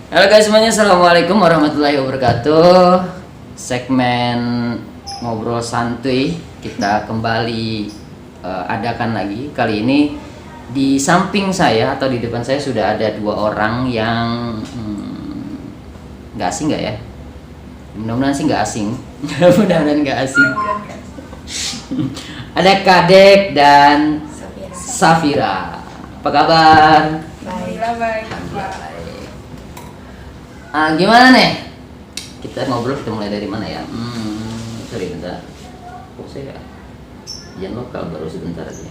Halo guys semuanya, assalamualaikum warahmatullahi wabarakatuh. Segmen ngobrol santuy kita kembali adakan lagi. Kali ini di samping saya atau di depan saya sudah ada dua orang yang nggak asing nggak ya? Mudah-mudahan sih nggak asing. Mudah-mudahan nggak asing. Ada Kadek dan Safira. Apa kabar? Baik. Gimana nih? Kita ngobrol, kita mulai dari mana ya? Sorry bentar. Kok saya yang lokal baru sebentar aja.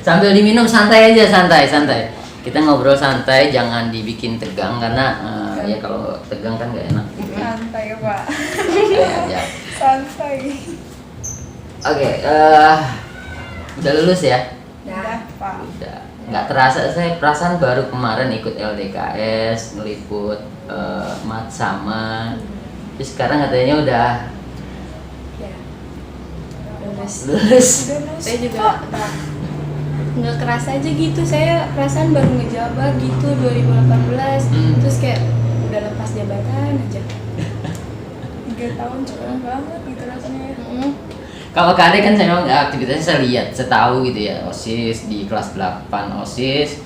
Sambil diminum santai aja, santai. Kita ngobrol santai, jangan dibikin tegang karena ya kalau tegang kan nggak enak. Gitu. Santai Pak. Ya. Santai. Oke, udah lulus ya? Udah Pak. Udah. Nggak terasa, saya perasaan baru kemarin ikut LDKS, ngeliput mat sama. Terus sekarang katanya udah Ya, lulus. lulus. Saya juga nggak kerasa aja gitu. Saya perasaan baru ngejabat gitu 2018. Terus kayak udah lepas jabatan aja. 3 tahun cepet banget gitu rasanya. Kalau Kak Ade kan saya memang aktivitasnya saya lihat, saya tahu gitu ya, OSIS di kelas 8 OSIS.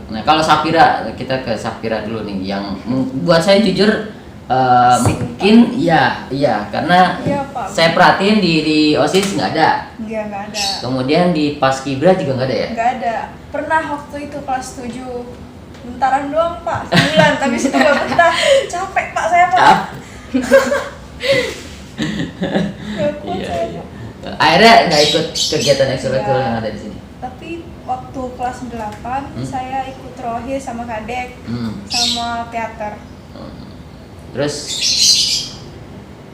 Nah kalau Safira, kita ke Safira dulu nih, yang buat saya jujur mungkin iya karena Iya, Pak. saya perhatiin di OSIS nggak ada, Iya nggak ada. kemudian di Paskibra juga nggak ada ya. Nggak ada. Pernah waktu itu kelas 7 bentaran doang Pak. 9 tapi situ nggak betah. Capek Pak saya Pak. Nggak kuat Iya, saya, iya. Pak. Akhirnya nggak ikut kegiatan ekstrakurikuler Iya. yang ada di sini. Tapi waktu kelas 8 saya ikut rohis sama kadek sama teater. Terus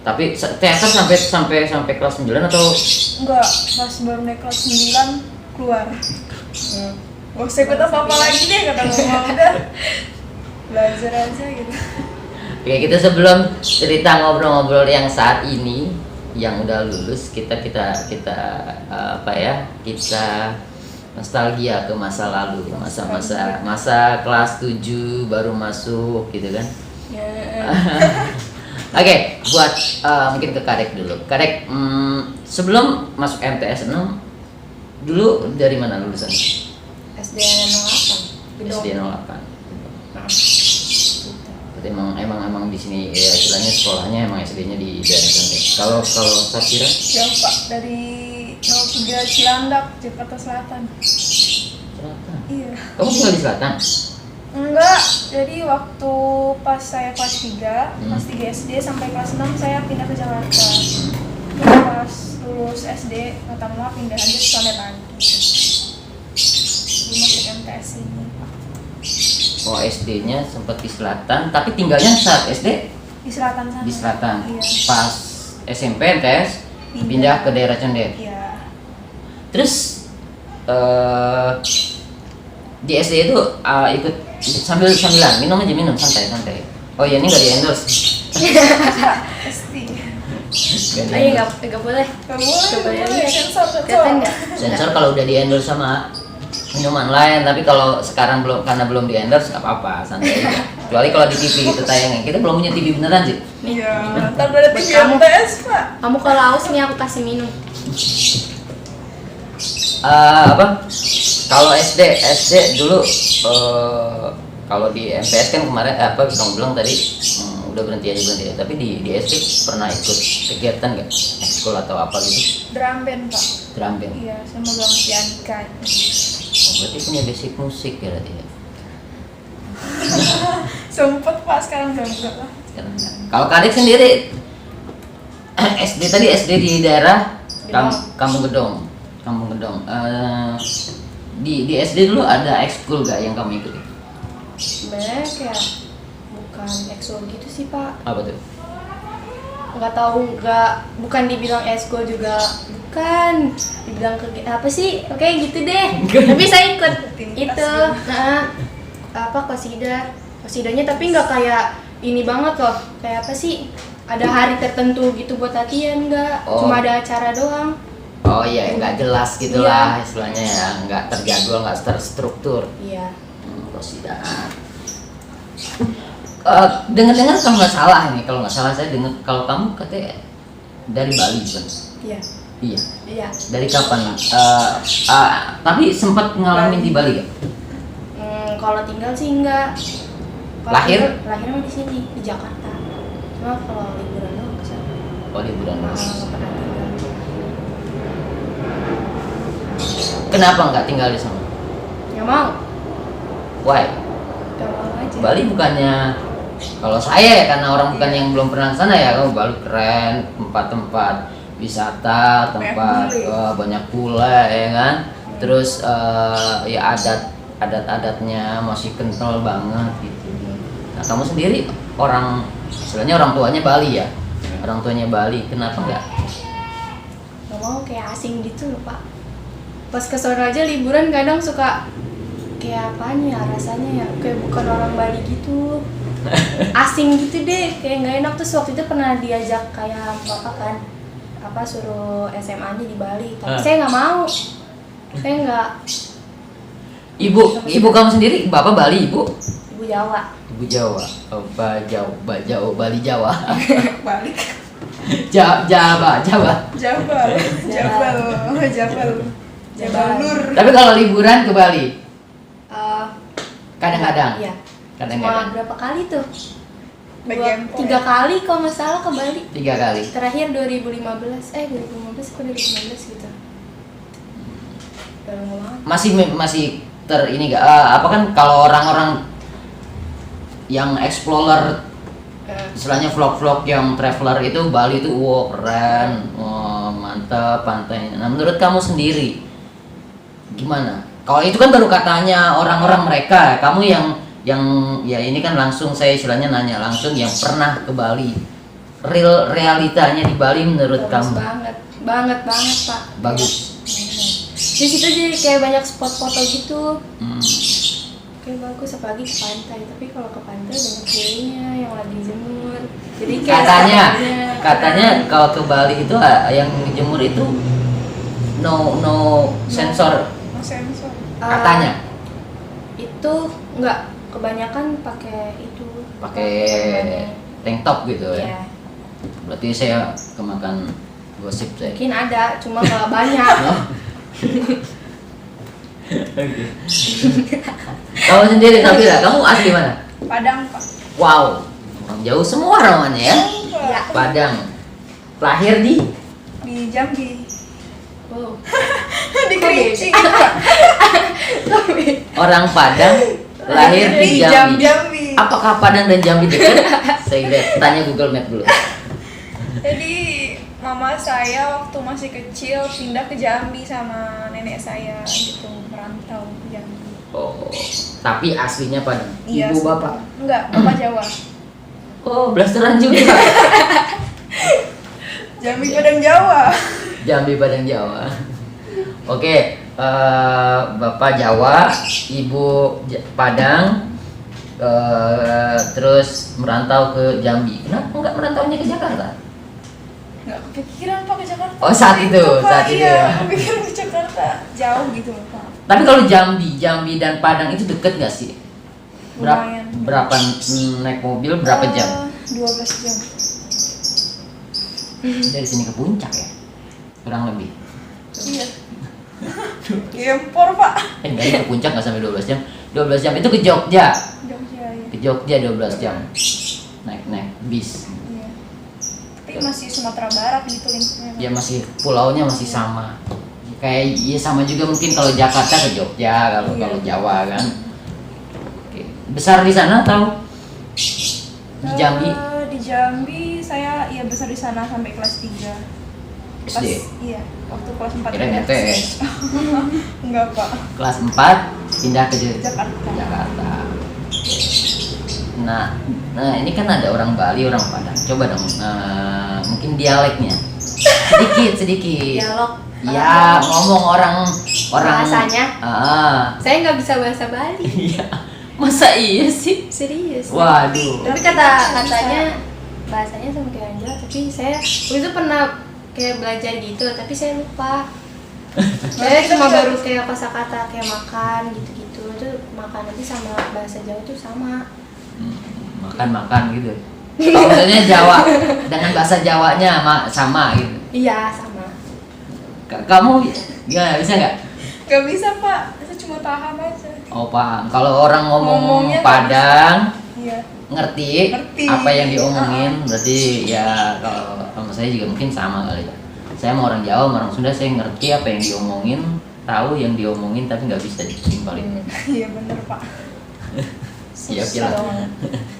tapi teater sampai kelas 9 atau Enggak, pas baru naik kelas 9 keluar. Gak usah ikut apa-apa lagi deh, kata mama udah belajar aja gitu. Oke, kita sebelum cerita ngobrol-ngobrol yang saat ini yang udah lulus, kita apa ya? Kita nostalgia ke masa lalu, masa kelas 7 baru masuk gitu kan. Oke, buat mungkin ke Kadek dulu. Kadek, sebelum masuk MTS 6 dulu dari mana lulusan? SD 08. SD 08. Berarti emang di sini ya istilahnya sekolahnya emang SD-nya di daerah Condet. Kalau Safira? Jauh Pak, dari 03 Cilandak, Jakarta Selatan. Selatan. Iya. Kamu tinggal di Selatan? Enggak, jadi waktu pas saya kelas 3, kelas 3 SD sampai kelas 6 saya pindah ke Jakarta. Terus pas lulus SD, kata mama pindah aja ke Condet lagi. Di masuk MTS ini. Oh, SD-nya sempat di Selatan, tapi tinggalnya saat SD Di selatan sana. di Selatan. Iya. Pas SMP MTS pindah ke daerah Condet. Iya. Terus di SD itu ikut sambil minum santai. Oh ya, ini nggak di endorse. Pasti. Oh iya, nggak boleh. Gak boleh, lihat. sensor. Kelihatan nggak? Sensor kalau udah di endorse sama minuman lain, tapi kalau sekarang karena belum di endorse nggak apa-apa, santai aja. Kecuali kalau di TV itu tayangnya, kita belum punya TV beneran sih. Iya, ntar ada Buat TV kamu. MTS Pak. Kamu kalau haus nih aku kasih minum. Apa? Kalau SD dulu kalau di MPS kan kemarin apa kamu bilang tadi udah berhenti aja. Tapi di SD pernah ikut kegiatan nggak? Ekskul atau apa gitu? Drum band Pak. Drum band. Iya, saya mau bilang pianika. Oh, berarti punya basic musik ya berarti ya? Sempet Pak, sekarang udah enggak lah. Sekarang enggak. Kalau Kadek sendiri SD di daerah Kampung Gedong. Di SD dulu ada ekskul gak yang kamu ikuti? Sebenarnya kayak bukan ekskul gitu sih Pak. Apa tuh? Nggak tahu, bukan dibilang ekskul juga, bukan dibilang apa sih, oke gitu deh. Tapi saya ikut Rutinitas itu apa kosidanya, tapi nggak kayak ini banget loh, kayak apa sih, ada hari tertentu gitu buat latihan, nggak. Oh. Cuma ada acara doang. Oh iya, nggak jelas gitulah istilahnya ya, nggak terjadwal, nggak terstruktur. Iya. Rosida. Dengar-dengar kalau nggak salah nih, kalau nggak salah saya dengar kalau kamu katanya dari Bali kan? Iya. Iya. Iya. Dari kapan? Tapi sempat ngalamin di Bali ya? Kalau tinggal sih enggak. Kalau Lahir? Lahir mah di sini, di Jakarta. Cuma kalau liburan doang ke sana. Oh liburan. Nggak pernah tinggal. Kenapa nggak tinggal di sana? Nggak mau. Why? Nggak mau aja. Bali bukannya, kalau saya ya karena orang bukan yang belum pernah ke sana ya, kamu Bali keren, tempat-tempat wisata, tempat banyak bule ya kan. Terus ya adat-adatnya masih kental banget gitu. Nah kamu sendiri istilahnya orang tuanya Bali ya, orang tuanya Bali, kenapa nggak? Nggak mau, kayak asing gitu loh Pak. Pas ke sana aja liburan kadang suka kayak apaan ya rasanya ya, kayak bukan orang Bali gitu. Asing gitu deh, kayak nggak enak. Terus waktu itu pernah diajak kayak bapak kan, suruh SMA-nya di Bali, tapi saya nggak mau. Saya nggak. Ibu kamu sendiri, bapak Bali, ibu Jawa. Ibu Jawa, Bali Jawa. Balik. Jawa. Jabal Nur. Tapi kalau liburan ke Bali, Eh, kadang-kadang. Iya. Kadang-kadang. Cuma berapa kali tuh? Bagian 3 kali kalau nggak salah ke Bali. 3 kali. Terakhir 2015 atau 2019 gitu. Udah lama banget. Masih ini gak? Apa kan kalau orang-orang yang explorer, istilahnya vlog-vlog yang traveler itu Bali itu keren, mantap pantainya. Nah menurut kamu sendiri gimana? Kalau itu kan baru katanya orang-orang mereka, kamu yang ya ini kan langsung saya istilahnya nanya langsung yang pernah ke Bali, realitanya di Bali menurut Bagus kamu? banget Pak. Bagus. Di situ jadi kayak banyak spot foto gitu. Hmm. Kayak bagus, apalagi ke pantai. Tapi kalau ke pantai banyak ceweknya yang lagi jemur. Jadi kayak Katanya kalau ke Bali itu yang jemur itu no sensor. Sensor. Katanya. Itu enggak, kebanyakan pakai itu. Pakai tank top gitu ya. Iya. Berarti saya kemakan gosip saya. Mungkin ada, cuma nggak banyak. Kamu sendiri Nabila, kamu asli mana? Padang, Pak. Wow, orang jauh semua namanya ya. Iya. Padang. Lahir di Jambi. Wow. Di Kerinci. orang Padang, lahir di Jambi. Jambi. Apakah Padang dan Jambi dekat? Saya lihat, tanya Google Map dulu. Jadi mama saya waktu masih kecil pindah ke Jambi sama nenek saya gitu, merantau ke Jambi. Oh, tapi aslinya Padang. Iya, Ibu bapak. Enggak, bapak Jawa. Oh, blasteran juga. Jambi Padang Jawa. Jambi Padang Jawa. Oke, bapak Jawa, ibu Padang, terus merantau ke Jambi. Kenapa enggak merantaunya ke Jakarta? Enggak kepikiran Pak ke Jakarta. Oh, saat itu Iya, ya. kepikiran ke Jakarta. Jauh gitu Pak. Tapi kalau Jambi dan Padang itu deket nggak sih? Lumayan. Berapa naik mobil berapa jam? 12 jam. Dari sini ke puncak ya? Kurang lebih. Iya. Gempor Pak. Enggak, ke puncak nggak sampai 12 jam. 12 jam itu ke Jogja. Jogja ya. Ke Jogja 12 jam. Naik bis. Iya. Tapi masih Sumatera Barat gitu lingkupnya. Ya masih pulaunya masih sama. Kayak ya sama juga mungkin kalau Jakarta ke Jogja, kalau Iya. kalau Jawa kan. Oke. Besar di sana atau di Jambi? Di Jambi saya ya besar di sana sampai kelas 3. SD. Iya, waktu kelas 4 Kirain MTS. Enggak Pak. Kelas 4 pindah ke Jakarta. Jakarta. Nah ini kan ada orang Bali, orang Padang. Coba dong, mungkin dialeknya sedikit. Dialog. Ya ngomong orang Bahasanya? Saya nggak bisa bahasa Bali. Iya. Masa iya sih? Serius. Waduh. Tapi katanya bahasanya sama kayak Angela, tapi saya waktu itu pernah kayak belajar gitu, tapi saya lupa. Saya cuma baru kayak kosakata kayak makan gitu-gitu, itu makan aja sama bahasa Jawa tuh sama. Makan gitu. Oh, maksudnya Jawa dengan bahasa Jawanya sama gitu. Iya sama. Kamu gimana, bisa nggak? Gak bisa pak, saya cuma paham aja. Oh paham. Kalau orang ngomong Ngomongnya nggak Padang Iya. ngerti Ngerti. apa yang diomongin, berarti ya kalau sama saya juga mungkin sama kali ya. Saya mau orang Jawa, sama orang Sunda, saya ngerti apa yang diomongin, tahu yang diomongin tapi nggak bisa ditimpalin. Iya bener pak. Siap Susah lah. banget.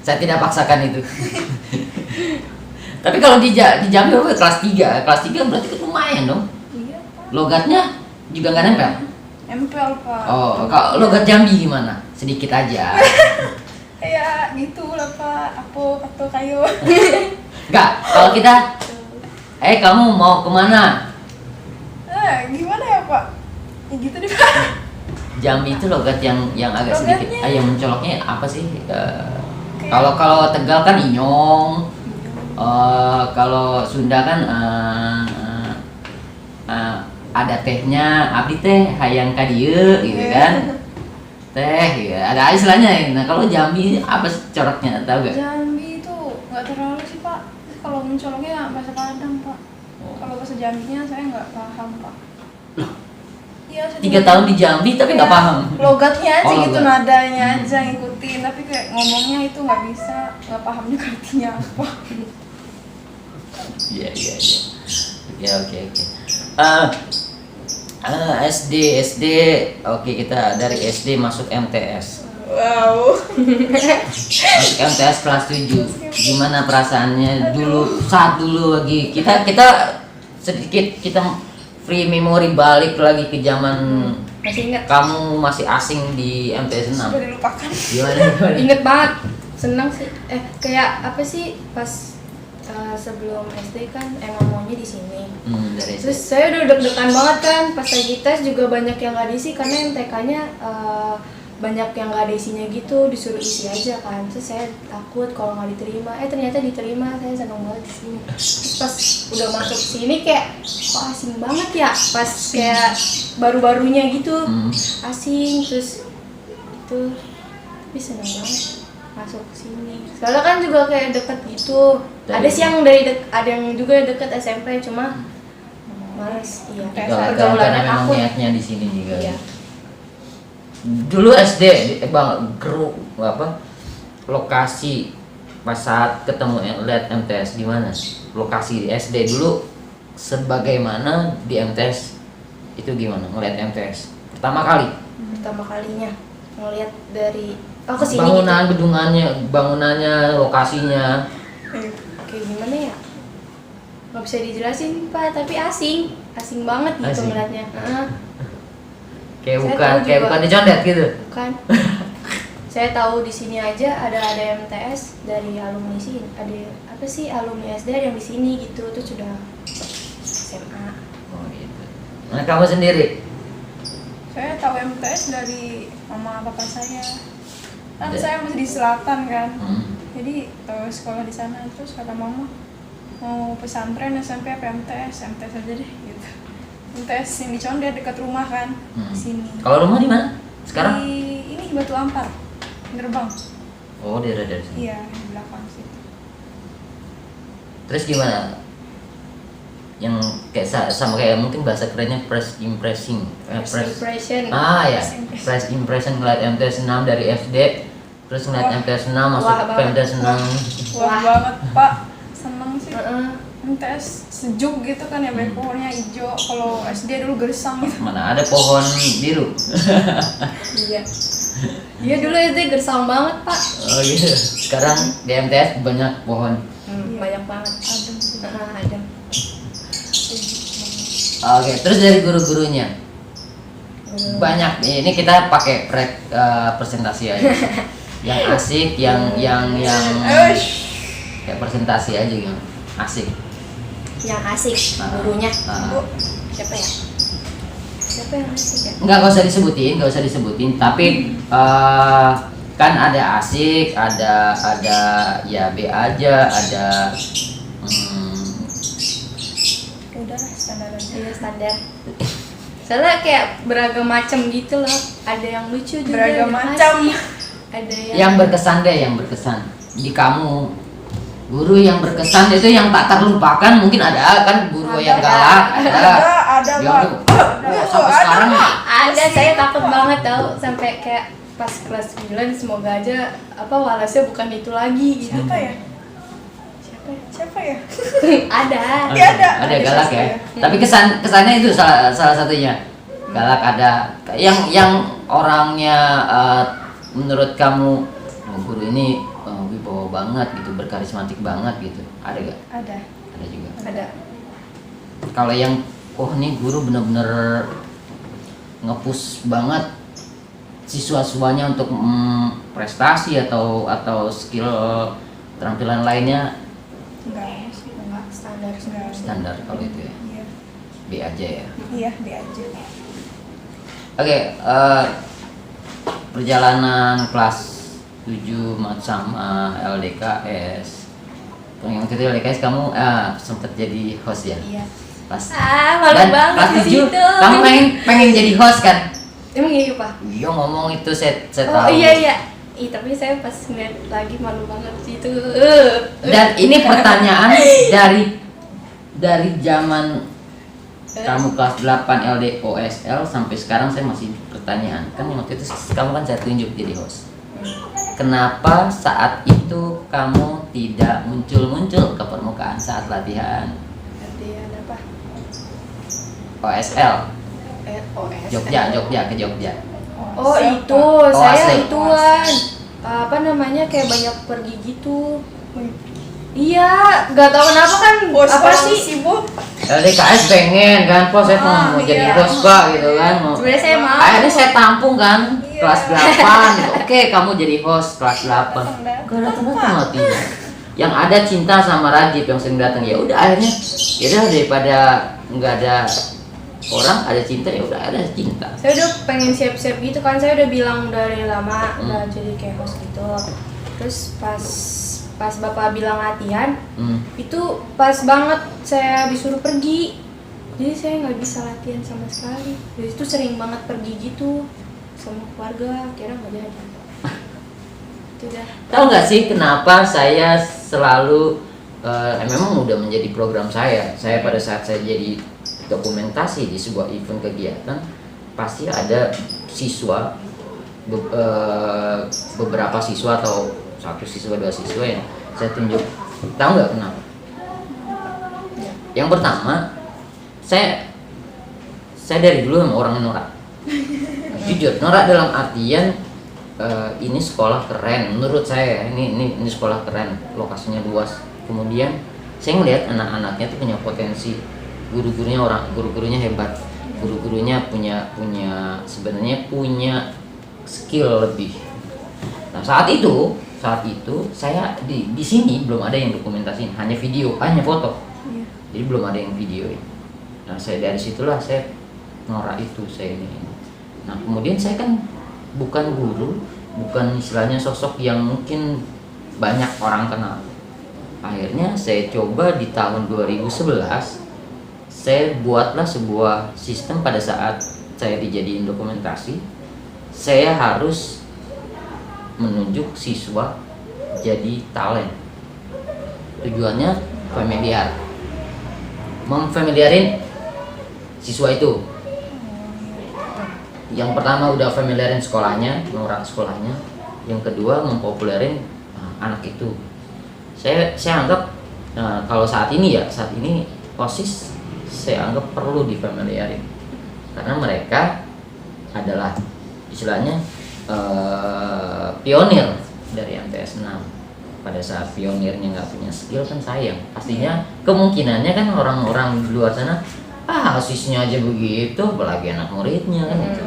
Saya tidak paksakan itu. Tapi kalau di Jambi kelas 3 berarti kan lumayan dong. Iya pak. Logatnya juga nggak nempel. Empel pak. Oh, kalau logat Jambi gimana? Sedikit aja. Kayak gitu lah pak. Atau kayu. Enggak, kalau kita kamu mau kemana? Gimana ya pak? Ya gitu deh pak. Jambi itu logat yang agak sedikit Logatnya. yang mencoloknya apa sih? Kalau Tegal kan inyong. Kalau Sunda kan ada tehnya, abdi teh hayang ka dieu gitu kan. Teh gitu. Ada istilahnya. Nah, kalau Jambi apa sih coraknya, tahu gak? Jambi itu nggak terlalu sih pak. Kalau mencoloknya bahasa Padang pak. Oh. Kalau bahasa Jambinya saya nggak paham pak. Iya, saya 3 juga- tahun di Jambi tapi nggak Kayak paham. Logatnya aja Oh, gitu, logat. nadanya aja ngikutin, tapi kayak ngomongnya itu nggak bisa, nggak paham juga artinya apa. Iya. Oke. SD. Oke, kita dari SD masuk MTS. Wow. Masuk MTS kelas 7. Gimana perasaannya saat dulu lagi kita sedikit kita free memory, balik lagi ke zaman Masih inget? kamu masih asing di MTS 6. Sudah dilupakan. Gimana? Inget banget. Senang sih. Kayak apa sih pas sebelum SD kan emang maunya di sini. Dari SD. Terus saya udah deg-degan banget kan pas lagi tes juga banyak yang nggak diisi karena MTK-nya banyak yang nggak ada isinya gitu, disuruh isi aja kan. Terus saya takut kalau nggak diterima. Ternyata diterima, saya senang banget di sini. Terus pas udah masuk sini kayak kok asing banget ya, pas kayak baru-barunya gitu asing, terus itu tapi senang banget masuk sini. Sekarang kan juga kayak deket gitu. Ada sih yang ada yang juga deket SMP, cuma males. Iya. Karena memang niatnya di sini juga. Iya. Dulu SD lokasi pas saat ketemu lihat MTS di mana? Lokasi di SD dulu sebagaimana di MTS itu gimana ngeliat MTS pertama kali? Pertama kalinya ngeliat dari kesini Bangunan, gitu. bangunannya, lokasinya. Kayak gimana ya? Nggak bisa dijelasin Pak, tapi asing banget gitu Asing. ngeliatnya. Kayak Saya bukan tahu juga. di condet gitu. Bukan. Saya tahu di sini aja ada MTS dari alumni sini. Ada apa sih alumni SD ada yang di sini gitu, tuh sudah SMA. Oh gitu. Nah, kamu sendiri? Saya tahu MTS dari mama papa saya. Kan saya masih di selatan kan. Jadi tahu sekolah di sana, terus kata mama mau pesantren SMP apa MTS aja deh gitu. MTS yang di Condet dekat rumah kan, di sini. Kalau rumah di mana? Sekarang? Di ini Batu Ampar, Gerbang. Oh, di daerah sini. Iya, di belakang situ. Terus gimana? Yang kayak sama kayak mungkin bahasa kerennya first impression. Impression. Ya. First impression. First impression ngeliat MTS 6 dari SD. Terus ngeliat Wah. MTS 6 masuk Wah, ke banget. MTS 6. Wah banget Pak, seneng sih. MTS sejuk gitu kan ya, banyak pohonnya hijau. Kalau SD dulu gersang gitu. Mana ada pohon biru. Iya. Iya dulu SD gersang banget Pak. Oh gitu. Sekarang di MTS banyak pohon. Banyak banget. Adem. Ada. Oke, terus dari guru-gurunya banyak. Ini kita pakai presentasi aja. Yang asik, yang kayak presentasi aja gitu. Asik. Yang asik gurunya. Ah. Siapa ya? Siapa yang asik ya? Nggak usah disebutin. Tapi kan ada asik, ada ya B aja, ada Udah lah, standar aja. Iya standar. Soalnya kayak beragam macam gitu loh. Ada yang lucu juga, Beragam ada macam. asik, ada Yang berkesan deh, yang berkesan di kamu. Guru yang berkesan itu yang tak terlupakan, mungkin ada kan guru yang galak, ada. Ada Yang Pak. sampai sekarang ada. Saya takut banget tau, sampai kayak pas kelas 9 semoga aja walasnya bukan itu lagi gitu. Siapa ya? Siapa ya? Siapa ya? Ada. Ya, ada. ada galak ya. Ada. Tapi kesannya itu salah satunya. Galak ada. Yang orangnya menurut kamu guru ini wibawa banget gitu, berkarismatik banget gitu. Ada gak? Ada. Ada juga. Ada. Kalau yang nih guru bener-bener nge-push banget siswa-siswanya untuk prestasi atau skill keterampilan lainnya Enggak sih. Enggak standar Enggak. standar kalau itu ya. Iya. B aja ya. Iya, dia aja. Oke, perjalanan kelas 7 sama LDKS. Yang waktu itu LDKS kamu sempat jadi host ya? Iya. Pas. Malu Dan banget kelas di 7 situ. kamu pengen jadi host kan? Emang iya Pak? Iya ngomong itu saya Oh tahu. iya. Tapi saya pas ngeliat lagi malu banget di situ. Dan ini pertanyaan dari zaman kamu kelas 8 LDOSL sampai sekarang saya masih pertanyaan. Kan waktu itu kamu kan saya tunjuk jadi host. Kenapa saat itu kamu tidak muncul ke permukaan saat latihan Latihan apa? OSL? OS. Jogja ke Jogja. Oh Siapa? itu, Oh, saya asli. ituan kayak banyak pergi gitu. Iya, nggak tahu kenapa kan Bos apa orang sih? sibuk. LDKS pengen kan, pos saya mau jadi iya. host pak gitu kan. Sebenarnya saya mau. Akhirnya saya tampung kan Iya. kelas 8. Oke, kamu jadi host kelas 8. Datang, Gak datang latihan. Yang ada cinta sama Rajib yang sering datang, ya udah akhirnya ya udah daripada nggak ada orang, ada cinta, ya udah ada cinta. Saya udah pengen siap-siap gitu kan, saya udah bilang dari lama udah jadi kayak host gitu. Terus pas bapak bilang latihan, itu pas banget saya disuruh pergi. Jadi saya nggak bisa latihan sama sekali. Jadi itu sering banget pergi gitu sama keluarga, kira nggak jadi. Itu dah. Tahu nggak sih kenapa saya selalu memang udah menjadi program saya. Saya pada saat saya jadi dokumentasi di sebuah event kegiatan, pasti ada siswa beberapa siswa atau 1 siswa 2 siswa yang saya tunjuk. Tahu nggak kenapa? Yang pertama, saya dari dulu sama orang norak. Jujur, norak dalam artian ini sekolah keren menurut saya. Ini sekolah keren, lokasinya luas. Kemudian saya melihat anak-anaknya tuh punya potensi, guru-gurunya hebat, guru-gurunya punya sebenarnya punya skill lebih. Nah saat itu saya di sini belum ada yang dokumentasiin, hanya video, hanya foto. Iya. Jadi belum ada yang videoin. Nah saya dari situlah saya norak itu saya ini. Nah kemudian saya kan bukan guru, bukan istilahnya sosok yang mungkin banyak orang kenal. Akhirnya saya coba di tahun 2011, saya buatlah sebuah sistem. Pada saat saya dijadiin dokumentasi, saya harus menunjuk siswa jadi talent. Tujuannya memfamiliarin siswa itu. Yang pertama udah familiarin sekolahnya, norak sekolahnya. Yang kedua mempopulerin anak itu. Saya anggap kalau saat ini OSIS saya anggap perlu difamiliarin karena mereka adalah istilahnya pionir dari MTS 6. Pada saat pionirnya nggak punya skill kan sayang. Pastinya kemungkinannya kan orang-orang di luar sana OSISnya aja begitu, apalagi anak muridnya kan gitu.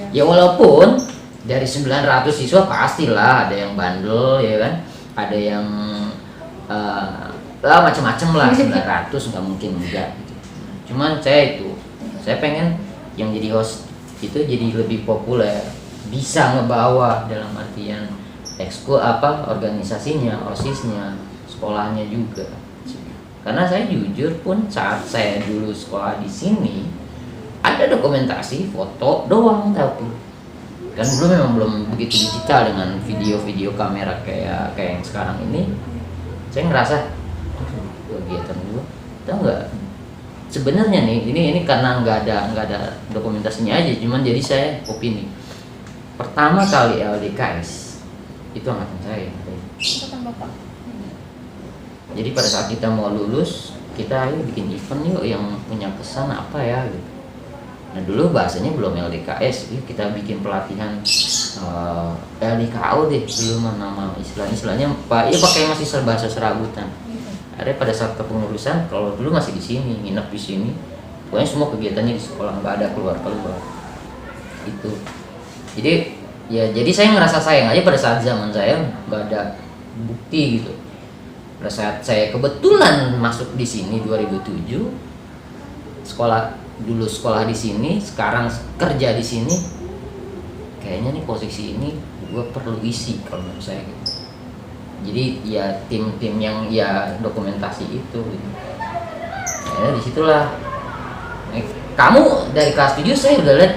Ya walaupun dari 900 siswa pastilah ada yang bandel ya kan, ada yang macam-macam lah. 900 nggak mungkin enggak gitu. Cuman saya pengen yang jadi host itu jadi lebih populer, bisa ngebawa dalam artian ekskul organisasinya, OSISnya, sekolahnya juga. Karena saya jujur pun saat saya dulu sekolah di sini ada dokumentasi foto doang, tapi kan dulu memang belum begitu digital dengan video-video kamera kayak yang sekarang ini. Saya ngerasa kegiatan gue, tau nggak, sebenarnya nih ini karena nggak ada dokumentasinya aja, cuman jadi saya opini. Pertama kali LDKS itu angkatan saya. Angkatan Bapak. Jadi pada saat kita mau lulus, kita ayo bikin event yuk yang punya pesan apa ya gitu. Nah dulu bahasanya belum LDKS, kita bikin pelatihan LDKO deh dulu nama istilahnya Pak, ya pakai masih bahasa serabutan. Ada pada saat kepengurusan, kalau dulu masih di sini, nginep di sini, pokoknya semua kegiatannya di sekolah, nggak ada keluar itu. Jadi saya ngerasa sayang aja pada saat zaman saya nggak ada bukti gitu. Pada saat saya kebetulan masuk di sini 2007, sekolah di sini, sekarang kerja di sini, kayaknya nih posisi ini gue perlu isi kalau menurut saya gitu. Jadi ya tim yang ya dokumentasi itu gitu. Ya disitulah kamu dari kelas 7 saya udah lihat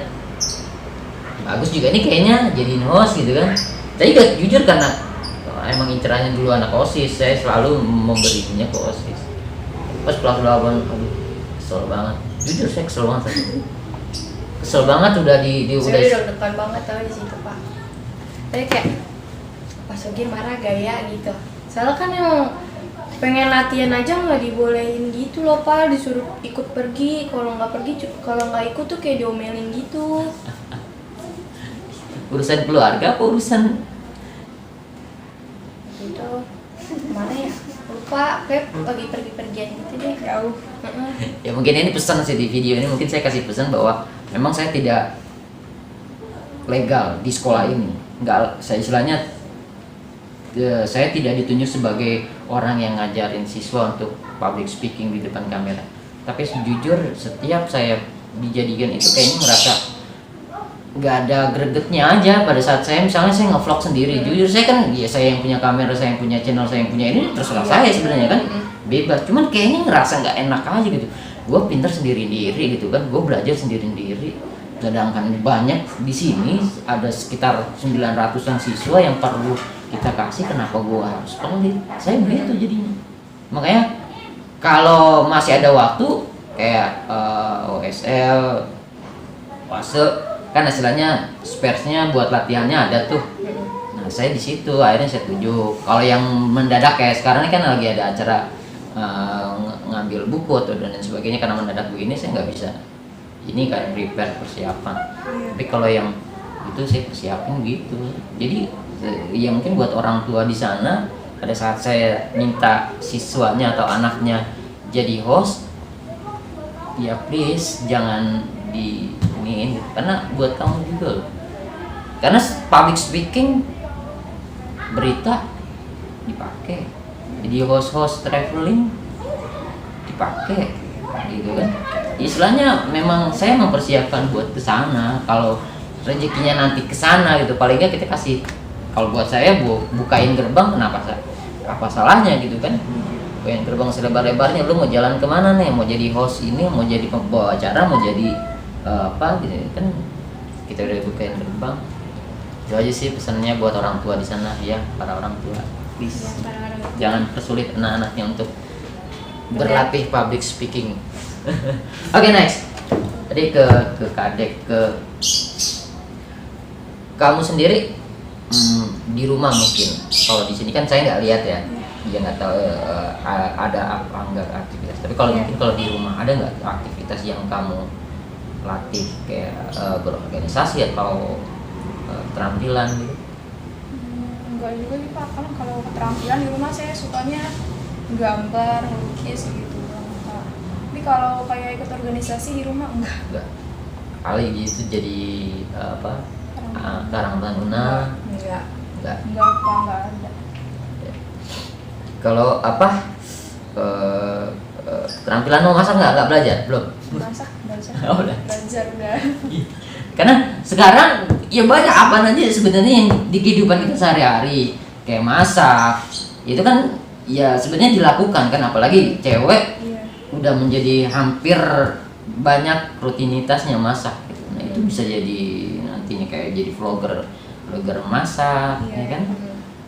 bagus juga nih kayaknya jadiin host gitu kan. Tapi gak jujur karena emang incerannya dulu anak OSIS, saya selalu memberinya ke OSIS. Pas kelas 8, aduh kesel banget, jujur saya kesel banget tadi. Kesel banget udah saya udah depan banget tau di situ Pak. Tapi kayak Pak Sugir marah gaya gitu. Soalnya kan emang pengen latihan aja nggak dibolehin gitu loh Pak, disuruh ikut pergi. Kalau nggak ikut tuh kayak diomelin gitu. Urusan keluarga apa urusan Gitu. Mana ya? Lupa, kayak lagi pergi-pergian gitu deh. Jauh. ya mungkin ini pesan sih di video ini, mungkin saya kasih pesan bahwa memang saya tidak legal di sekolah ini. Enggak, saya istilahnya saya tidak ditunjuk sebagai orang yang ngajarin siswa untuk public speaking di depan kamera. Tapi jujur setiap saya dijadikan itu kayaknya merasa nggak ada gregetnya aja pada saat saya misalnya saya nge-vlog sendiri. Jujur saya kan ya saya yang punya kamera, saya yang punya channel, saya yang punya ini terserah saya sebenarnya kan bebas. Cuman kayaknya ngerasa nggak enak aja gitu. Gue pinter sendiri-sendiri gitu kan, gue belajar sendiri-sendiri. Sedangkan banyak di sini ada sekitar 900-an siswa yang perlu kita kasih, kenapa gue harus pelit? Saya begitu jadinya. Makanya kalau masih ada waktu kayak OSL, fase kan istilahnya sparesnya buat latihannya ada tuh. Nah saya di situ akhirnya saya tunjuk. Kalau yang mendadak kayak sekarang ini kan lagi ada acara ngambil buku atau dan lain sebagainya, karena mendadak begini saya nggak bisa ini kan prepare persiapan. Tapi kalau yang itu saya persiapin gitu. Jadi ya mungkin buat orang tua di sana pada saat saya minta siswanya atau anaknya jadi host, ya please jangan di ini karena buat kamu juga loh. Karena public speaking berita dipakai, jadi host traveling dipakai gitu kan. Istilahnya memang saya mempersiapkan buat ke sana. Kalau rezekinya nanti ke sana gitu, paling nggak kita kasih, kalau buat saya bukain gerbang, apa salahnya gitu kan. Bukain gerbang selebar-lebarnya, lu mau jalan kemana nih, mau jadi host ini, mau jadi pembawa acara, mau jadi apa gitu kan, kita udah bukain gerbang. Itu aja sih pesannya buat orang tua di sana ya, para orang tua please jangan persulit anak-anaknya untuk berlatih public speaking. Oke, next. Tadi ke Kadek, ke kamu sendiri di rumah mungkin. Kalau di sini kan saya nggak lihat ya, dia nggak tahu ada apa enggak aktivitas. Tapi kalau mungkin kalau di rumah ada nggak aktivitas yang kamu latih kayak berorganisasi atau keterampilan gitu? Enggak juga sih Pak, kan kalau keterampilan di rumah saya sukanya gambar, melukis gitu. Tapi kalau kayak ikut organisasi di rumah enggak. Kali gitu jadi apa? Karang Taruna? Enggak Enggak. Pak, enggak ada. Kalau apa? Keterampilan mau masak nggak belajar? Belum? Belajar. Oh, udah. Belajar udah. Karena sekarang ya banyak apa aja sebenarnya yang di kehidupan kita sehari-hari kayak masak itu kan ya sebenarnya dilakukan kan, apalagi cewek Iya. udah menjadi hampir banyak rutinitasnya masak gitu. Nah itu bisa jadi nantinya kayak jadi vlogger masak, ya kan?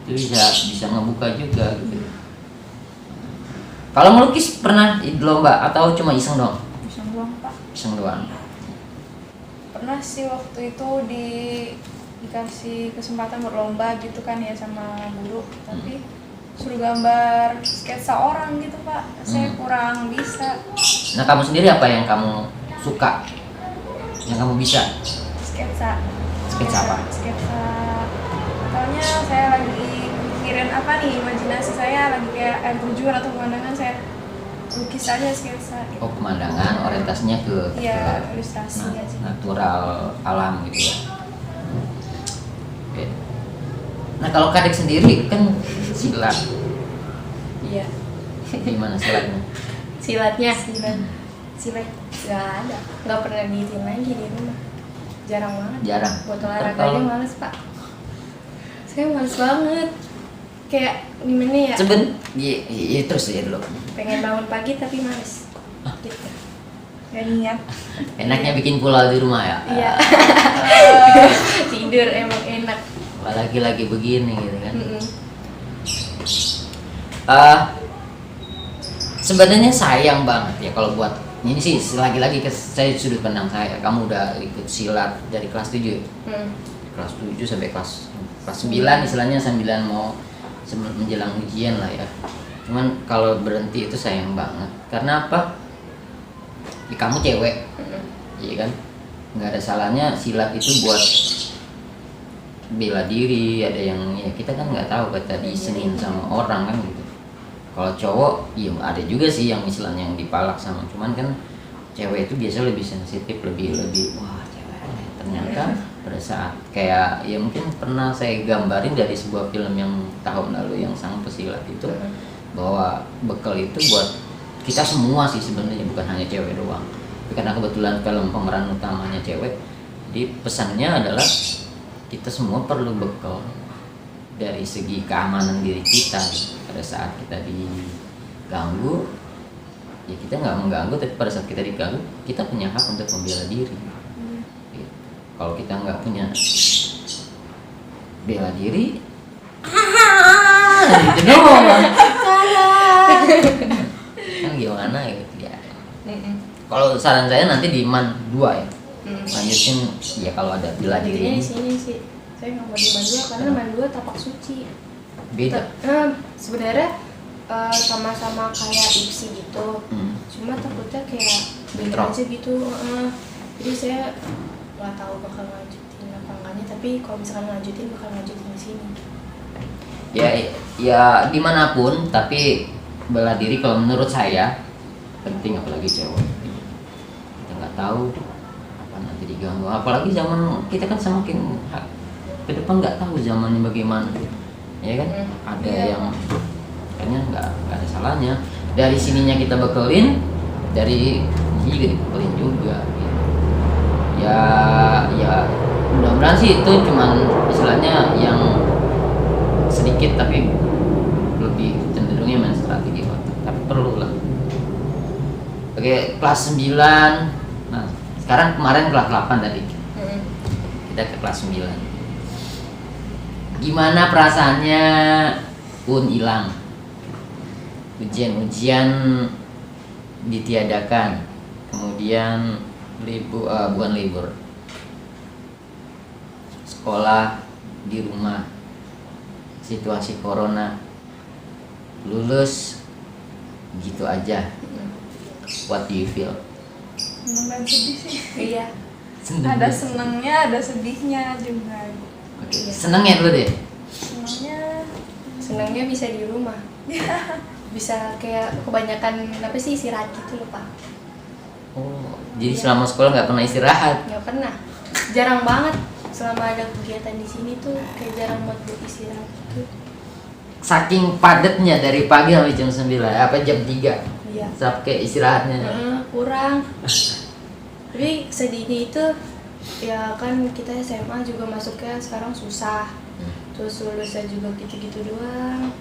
Itu bisa ngebuka juga gitu. Kalau melukis pernah lomba atau cuma iseng doang? Bisa doang Pak. Iseng doang. Pernah sih waktu itu dikasih kesempatan berlomba gitu kan ya sama guru, tapi suruh gambar sketsa orang gitu Pak. Saya kurang bisa. Nah kamu sendiri apa yang kamu suka? Yang kamu bisa? Sketsa. Sketsa apa? Sketsa. Soalnya saya lagi mikirin apa nih, imajinasi saya lagi kayak air terjun atau pemandangan, saya lukis aja sketsa gitu. Oh pemandangan, orientasinya ke Iya, ilustrasi aja. natural alam gitu ya. Oke. Nah kalau Kadek sendiri kan silat, Iya. gimana silatnya? Silat nggak ada, nggak pernah diitin lagi di rumah, jarang banget. Jarang. Buat olahraga Kalau- aja males Pak, saya males banget, kayak gimana ya, Iya terus ya dulu. pengen bangun pagi tapi males gitu. Gak niat. Enaknya bikin pulau di rumah ya. Iya. Tidur emang enak. Lagi begini gitu kan. Mm-mm. Sebenarnya sayang banget ya kalau buat ini sih lagi-lagi saya sudut pandang saya. Kamu udah ikut silat dari kelas 7. Kelas 7 sampai kelas 9 istilahnya 9 mau menjelang ujian lah ya. Cuman kalau berhenti itu sayang banget. Karena apa? Ya, kamu cewek. Iya kan? Nggak ada salahnya silat itu buat bela diri. Ada yang ya kita kan nggak tahu kata disengin sama orang kan gitu. Kalau cowok, iya ada juga sih yang istilahnya yang dipalak sama. Cuman kan cewek itu biasa lebih sensitif, lebih wah cewek. Ternyata pada saat kayak ya mungkin pernah saya gambarin dari sebuah film yang tahun lalu yang Sang Pesilat itu, bahwa bekal itu buat kita semua sih sebenarnya, bukan hanya cewek doang. Tapi karena kebetulan film pemeran utamanya cewek, jadi pesannya adalah kita semua perlu bekal dari segi keamanan diri kita. Pada saat kita diganggu, ya kita nggak mengganggu, tapi pada saat kita diganggu, kita punya hak untuk membela diri. Gitu. Kalau kita nggak punya bela diri, gitu doang. Kan gimana gitu ya. Kalau saran saya nanti di MAN 2 ya. Lanjutin ya kalau ada bela Intinya diri. di sini sih, saya nggak mau di Man 2 karena Man 2 tapak suci. Beda. Sebenarnya sama-sama kayak IPSI gitu, cuma takutnya kayak beda Bentrok. aja gitu. Jadi saya nggak tahu bakal lanjutin apa enggaknya, tapi kalau misalkan lanjutin bakal lanjutin di sini. Ya dimanapun, tapi bela diri kalau menurut saya penting, apalagi cewek. Kita nggak tahu apa nanti diganggu, apalagi zaman kita kan semakin ke depan nggak tahu zamannya bagaimana, ya kan? Ada yang kayaknya nggak ada salahnya dari sininya kita bekelin, dari ini juga dibekelin juga. Gitu. Ya mudah-mudahan sih itu cuman istilahnya yang sedikit, tapi lebih cenderungnya main strategi otak, tapi perlu lah. Oke, kelas 9. Nah, sekarang kemarin kelas 8 tadi. Kita ke kelas 9. Gimana perasaannya hilang? Ujian-ujian ditiadakan. Kemudian bukan libur. Sekolah di rumah. Situasi corona, lulus gitu aja. What do you feel? Seneng dan sedih sih. Iya. Ada senengnya, ada sedihnya juga. Oke, senengnya dulu deh. Senangnya bisa di rumah. Bisa kayak kebanyakan apa sih istirahat gitu loh Pak. Oh, jadi selama sekolah nggak pernah istirahat? Nggak pernah, jarang banget. Selama ada kegiatan di sini tuh kayak jarang buat istirahat gitu. Saking padatnya dari pagi sampai jam 9, apa jam 3? Iya. Sampai istirahatnya. Kurang. Tapi sedihnya itu ya kan kita SMA juga masuknya sekarang susah. Terus lulusnya juga gitu-gitu doang.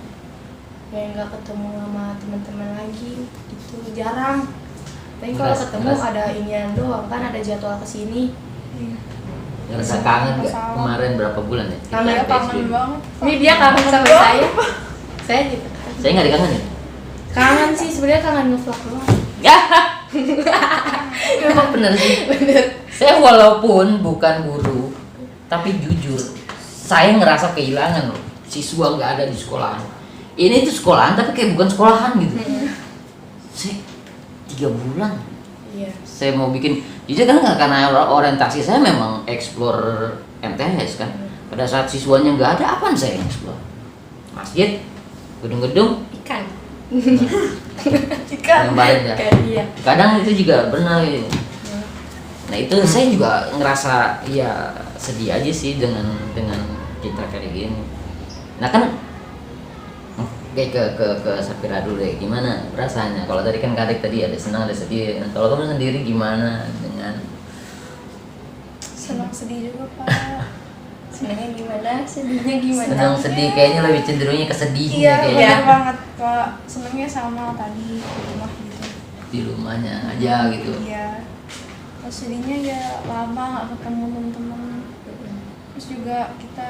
Ya nggak ketemu sama teman-teman lagi gitu, jarang. Tapi kalau Ngeras- ketemu ngeras- ada inian doang kan, ada jadwal kesini. Iya. Ngerasa kangen nggak? Masalah. Kemarin berapa bulan ya? Kangen, Iya, Kita kangen PSBB. banget. Ini dia kangen sama banget. saya. Saya gitu. Saya nggak dikangenin. Kangen sih sebenarnya, kangen ngevlog doang. Ya. Emang bener sih. Bener. Saya walaupun bukan guru, tapi jujur, saya ngerasa kehilangan loh. Siswa nggak ada di sekolahan. Ini tuh sekolahan tapi kayak bukan sekolahan gitu. Saya 3 bulan. Iya. Saya mau bikin, jujur kan nggak, karena orientasi saya memang explore MTS kan. Pada saat siswanya nggak ada, apaan saya yang explore? Masjid, gedung-gedung, Ikan. Ikan. gambarin ya. Ikan, iya. Kadang itu juga benar gitu. Nah itu saya juga ngerasa ya sedih aja sih dengan kita kayak gini. Nah kan kayak ke Safira dulu deh, gimana perasaannya? Kalau tadi kan Kadek tadi ada senang ada sedih. Nah, kalau kamu sendiri gimana dengan Senang sedih juga Pak. Senangnya gimana? Sedihnya gimana? senang sedih? Kayaknya lebih cenderungnya ke sedihnya Iya, kayaknya. benar banget Pak. Senangnya sama tadi di rumah gitu. Di rumahnya aja gitu. Iya. Terus sedihnya ya lama nggak ketemu teman-teman. Terus juga kita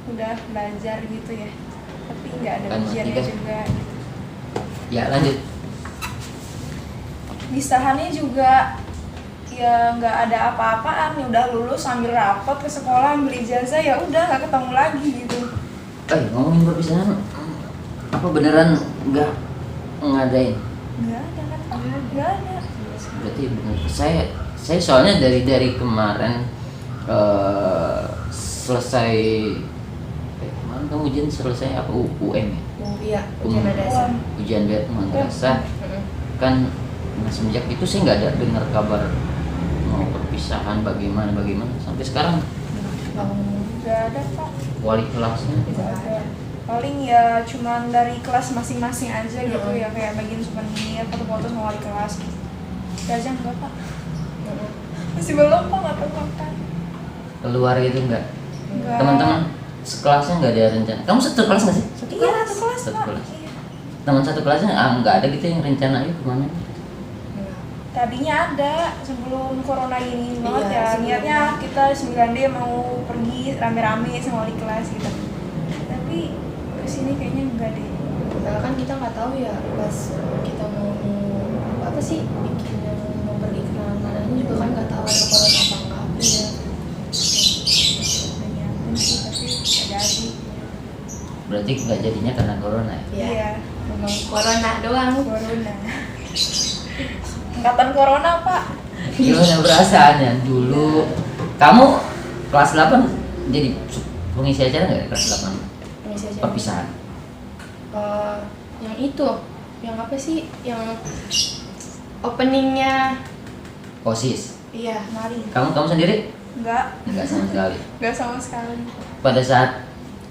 udah belajar gitu ya. Tapi nggak ada Kan ujiannya tiga. juga. Gitu. Ya lanjut. Misahannya juga ya nggak ada apa-apaan, ya udah lulus ambil rapot ke sekolah ambil ijazah, ya udah nggak ketemu lagi gitu. Ngomongin perpisahan, apa beneran nggak ngadain? Nggak ada kan? Nggak ada. Berarti bener. Saya soalnya dari kemarin selesai kemarin kamu ujian selesai apa UM ya? Iya, ujian dasar. Ujian madrasah kan. Nah, semenjak itu saya nggak ada dengar kabar mau perpisahan bagaimana sampai sekarang. Nggak ada Pak. Wali kelasnya Nggak ada. Paling ya cuman dari kelas masing-masing aja gitu ya, kayak bagian souvenir, foto-foto sama wali kelas. Itu aja enggak Pak. Masih belum Pak, nggak tahu kapan. keluar gitu nggak? Nggak. Teman-teman sekelasnya nggak ada rencana. Kamu satu kelas nggak sih? Iya, satu kelas Satu Pak. kelas. Iya. Teman satu kelasnya nggak ada gitu yang rencana ayo kemana? Tadinya ada sebelum corona ini banget Iya, ya, sebelum. niatnya kita 9D mau pergi rame-rame sama wali kelas gitu. Tapi kesini kayaknya enggak deh. Padahal kan kita nggak tahu ya, pas kita mau apa sih bikin yang mau pergi ke mana-mana ini juga kan nggak tahu ada corona apa enggak. Iya. Niatin sih tapi nggak jadi. Berarti nggak jadinya karena corona ya? Iya. Memang corona doang. Corona. Angkatan corona Pak. Gimana perasaannya dulu? Kamu kelas 8 jadi pengisi acara nggak kelas 8 Ngisi aja. perpisahan? Yang itu, yang apa sih? Yang openingnya, OSIS. iya. Mari. Kamu sendiri? Enggak Sama sekali. sama sekali. Pada saat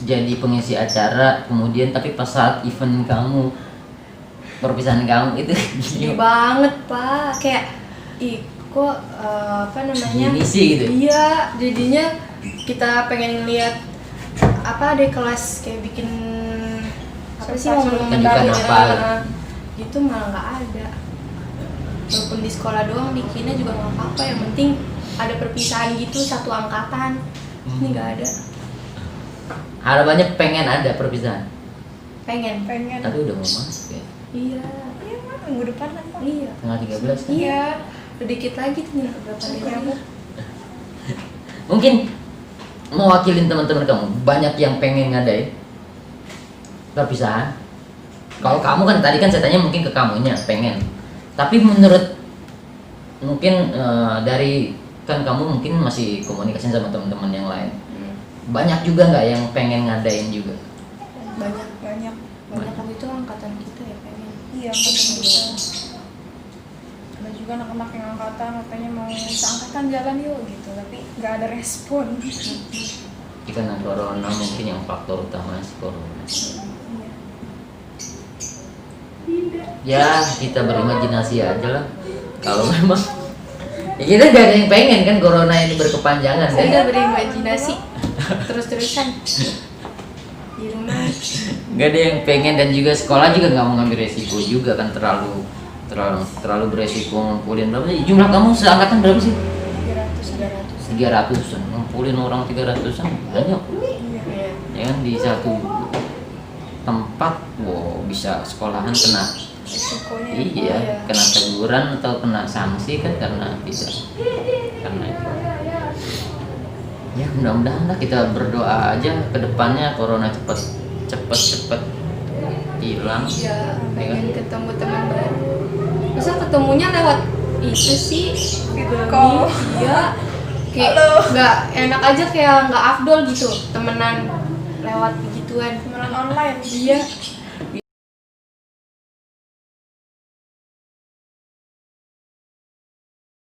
jadi pengisi acara, kemudian tapi pas saat event kamu, perpisahan kamu itu Sedih banget Pak, kayak kok apa namanya? gini sih gitu. Iya, jadinya kita pengen ngeliat apa deh kelas kayak bikin apa sih Surprise momen-momen tunjukan baru apa gitu. gitu malah nggak ada. Walaupun di sekolah doang bikinnya juga nggak apa-apa, yang penting ada perpisahan gitu satu angkatan. Ini nggak ada. Harapannya pengen ada perpisahan, Pengen. Pengen. tapi udah mau masuk ya. Iya. Iya Pak, minggu depan kan Pak. Iya. Tanggal 13 kan? Iya. Udah dikit lagi tuh nih berapa hari Iya, lagi. Bu. Mungkin mewakilin teman-teman kamu, banyak yang pengen ngadain perpisahan. Kalau kamu kan tadi kan saya tanya mungkin ke kamunya pengen, tapi menurut mungkin dari kan kamu mungkin masih komunikasi sama teman-teman yang lain, banyak juga nggak yang pengen ngadain juga? Banyak. Banyak. Banyak waktu itu angkatan kita ya pengen. Iya, angkatan kita. Ada juga anak-anak yang angkatan katanya mau seangkatan jalan yuk gitu, tapi nggak ada respon. Karena corona mungkin yang faktor utama sih corona. Iya. Ya kita berimajinasi aja lah. Kalau memang ya kita gak ada yang pengen kan corona ini berkepanjangan kan? Saya udah berimajinasi terus-terusan di rumah. Gak ada yang pengen, dan juga sekolah juga nggak mau ngambil resiko juga kan, terlalu terlalu beresiko ngumpulin berapa sih? Jumlah kamu seangkatan berapa sih? 300. 300-an. Ngumpulin orang 300-an banyak. Iya. Ya kan di satu tempat, wow, bisa sekolahan kena Resikonya. iya, kena teguran atau kena sanksi kan karena tidak karena itu. Ya mudah-mudahan lah, kita berdoa aja ke depannya corona cepet hilang. Ya, pengen ketemu teman baru. Masa ketemunya lewat itu sih? Video Google call. Meet, iya. Kayak Halo. nggak enak aja, kayak nggak afdol gitu temenan lewat begituan. Temenan online. Iya,